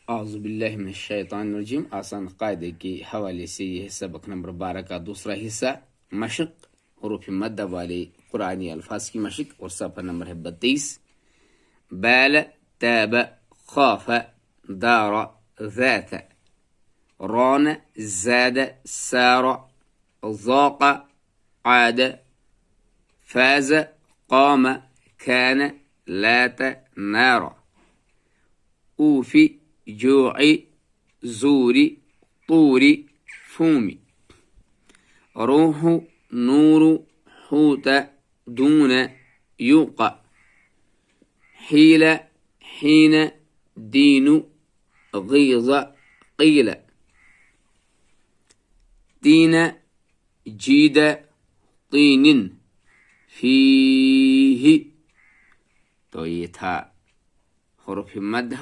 अऊज़ु बिल्लाहि मिनश शैतानिर रजीम। आसान कायदे के हवाले से यह सबक नंबर 12 का दूसरा हिस्सा मशक, हरूफ मद्द वाले कुरानी अल्फाज की मशक, और सफ़ा नंबर है 32। बैल, तैब, खौफ, दार, ज़ात, रौन, ज़ाद, सार, ज़ाक़, आद, फाज, قام، كان، لات، نار، أوفي، جوعي، زوري، طوري، فومي، روح، نور، حوت، دون، يوقع، حيل، حين، دين، غيظ، قيل، دين، جيد، طين، فيه। तो ये था हरूफ मद्द